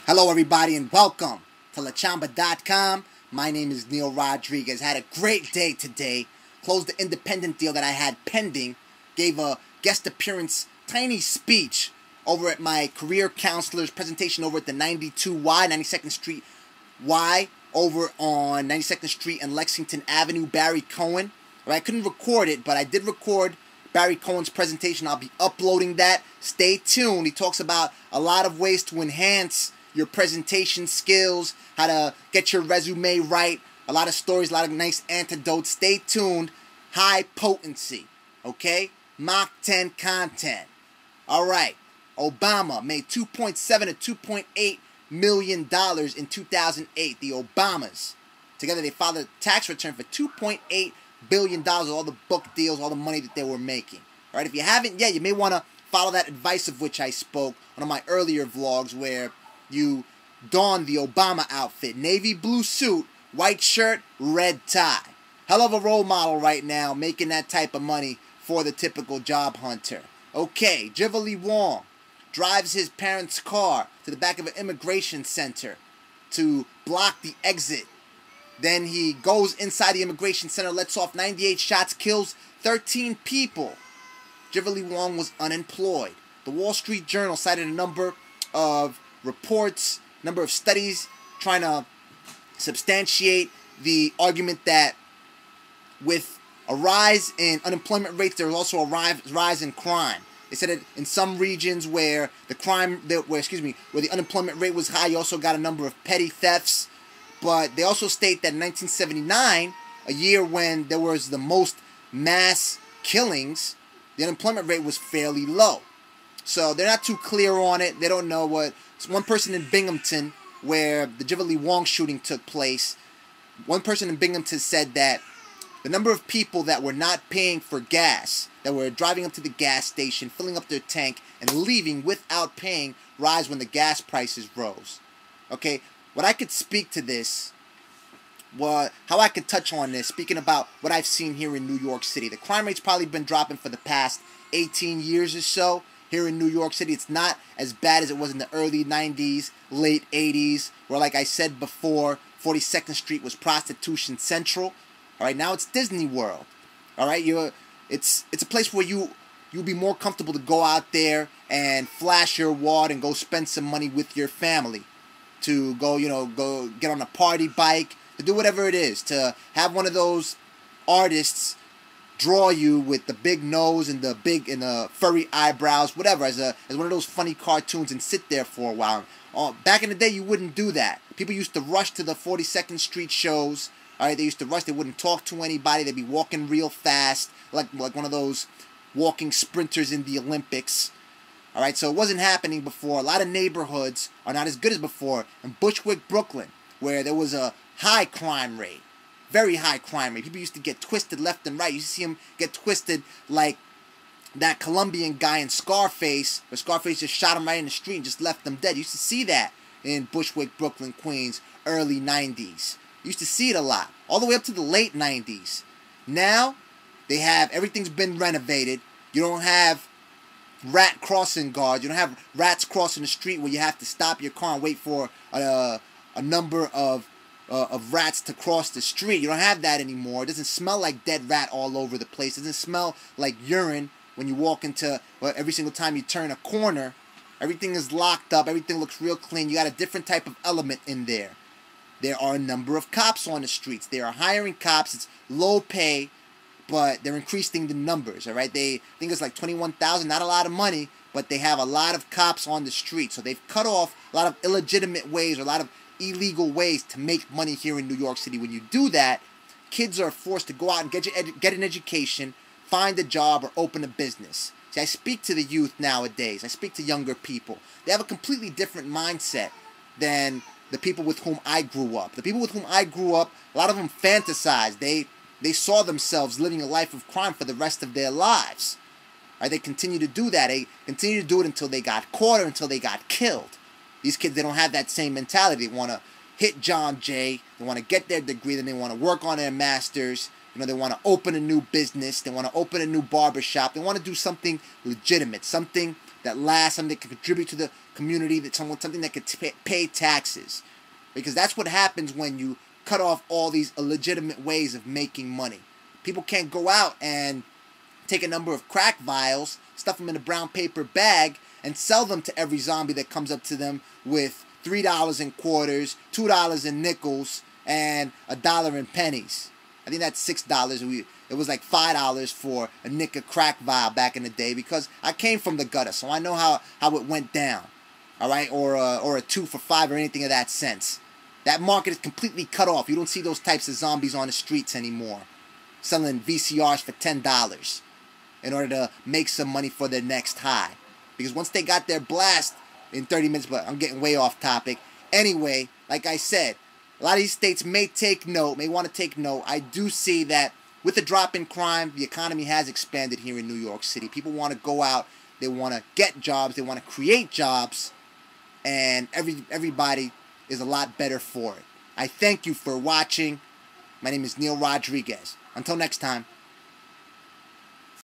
Hello, everybody, and welcome to LaChamba.com. My name is Neil Rodriguez. Had a great day today. Closed the independent deal that I had pending. Gave a guest appearance, tiny speech over at my career counselor's presentation over at the 92Y, 92nd Street Y, over on 92nd Street and Lexington Avenue, Barry Cohen. I couldn't record it, but I did record Barry Cohen's presentation. I'll be uploading that. Stay tuned. He talks about a lot of ways to enhance your presentation skills, how to get your resume right, a lot of stories, a lot of nice antidotes. Stay tuned. High potency, okay? Mach 10 content. All right. Obama made $2.7 to $2.8 million in 2008. The Obamas. Together they filed a tax return for $2.8 billion, all the book deals, all the money that they were making. All right, if you haven't yet, you may want to follow that advice of which I spoke on one of my earlier vlogs where you don the Obama outfit. Navy blue suit, white shirt, red tie. Hell of a role model right now, making that type of money for the typical job hunter. Okay, Jiverly Wong drives his parents' car to the back of an immigration center to block the exit. Then he goes inside the immigration center, lets off 98 shots, kills 13 people. Jiverly Wong was unemployed. The Wall Street Journal cited a number of reports, number of studies trying to substantiate the argument that with a rise in unemployment rates, there was also a rise in crime. They said that in some regions where the unemployment rate was high, you also got a number of petty thefts. But they also state that in 1979, a year when there was the most mass killings, the unemployment rate was fairly low. So they're not too clear on it. They don't know what. One person in Binghamton, where the Jiverly Wong shooting took place, one person in Binghamton said that the number of people that were not paying for gas, that were driving up to the gas station, filling up their tank, and leaving without paying, rise when the gas prices rose. Okay, what I could speak to this, how I could touch on this, speaking about what I've seen here in New York City. The crime rate's probably been dropping for the past 18 years or so. Here in New York City, it's not as bad as it was in the early 90s, late 80s, where, like I said before, 42nd Street was prostitution central. All right, now it's Disney World. All right, it's a place where you'll be more comfortable to go out there and flash your wad and go spend some money with your family, to go get on a party bike, to do whatever it is, to have one of those artists draw you with the big nose and the furry eyebrows, whatever, as one of those funny cartoons, and sit there for a while. Back in the day, you wouldn't do that. People used to rush to the 42nd Street shows. All right, they used to rush. They wouldn't talk to anybody. They'd be walking real fast, like one of those walking sprinters in the Olympics. All right, so it wasn't happening before. A lot of neighborhoods are not as good as before. In Bushwick, Brooklyn, where there was a high crime rate, very high crime rate. People used to get twisted left and right. You used to see them get twisted like that Colombian guy in Scarface, where Scarface just shot him right in the street and just left them dead. You used to see that in Bushwick, Brooklyn, Queens, early 90s. You used to see it a lot, all the way up to the late 90s. Now, everything's been renovated. You don't have rat crossing guards. You don't have rats crossing the street where you have to stop your car and wait for a number of rats to cross the street. You don't have that anymore. It doesn't smell like dead rat all over the place. It doesn't smell like urine when you walk into, every single time you turn a corner. Everything is locked up. Everything looks real clean. You got a different type of element in there. There are a number of cops on the streets. They are hiring cops. It's low pay, but they're increasing the numbers, all right? They think it's like 21,000, not a lot of money, but they have a lot of cops on the street. So they've cut off a lot of illegitimate ways, or a lot of illegal ways to make money here in New York City. When you do that, kids are forced to go out and get an education, find a job, or open a business. See, I speak to the youth nowadays. I speak to younger people. They have a completely different mindset than the people with whom I grew up. The people with whom I grew up, a lot of them fantasized. They saw themselves living a life of crime for the rest of their lives. Right? They continue to do that. They continue to do it until they got caught or until they got killed. These kids, they don't have that same mentality. They want to hit John Jay. They want to get their degree. Then they want to work on their masters. They want to open a new business. They want to open a new barbershop. They want to do something legitimate, something that lasts, something that can contribute to the community, something that could pay taxes. Because that's what happens when you cut off all these illegitimate ways of making money. People can't go out and take a number of crack vials, stuff them in a brown paper bag, and sell them to every zombie that comes up to them with $3 in quarters, $2 in nickels, and $1 in pennies. I think that's $6. It was like $5 for a nick of crack vial back in the day, because I came from the gutter, so I know how it went down. All right, or a 2 for $5 or anything of that sense. That market is completely cut off. You don't see those types of zombies on the streets anymore, selling VCRs for $10 in order to make some money for their next high. Because once they got their blast in 30 minutes, but I'm getting way off topic. Anyway, like I said, a lot of these states may want to take note. I do see that with the drop in crime, the economy has expanded here in New York City. People want to go out, they want to get jobs, they want to create jobs, and everybody is a lot better for it. I thank you for watching. My name is Neil Rodriguez. Until next time.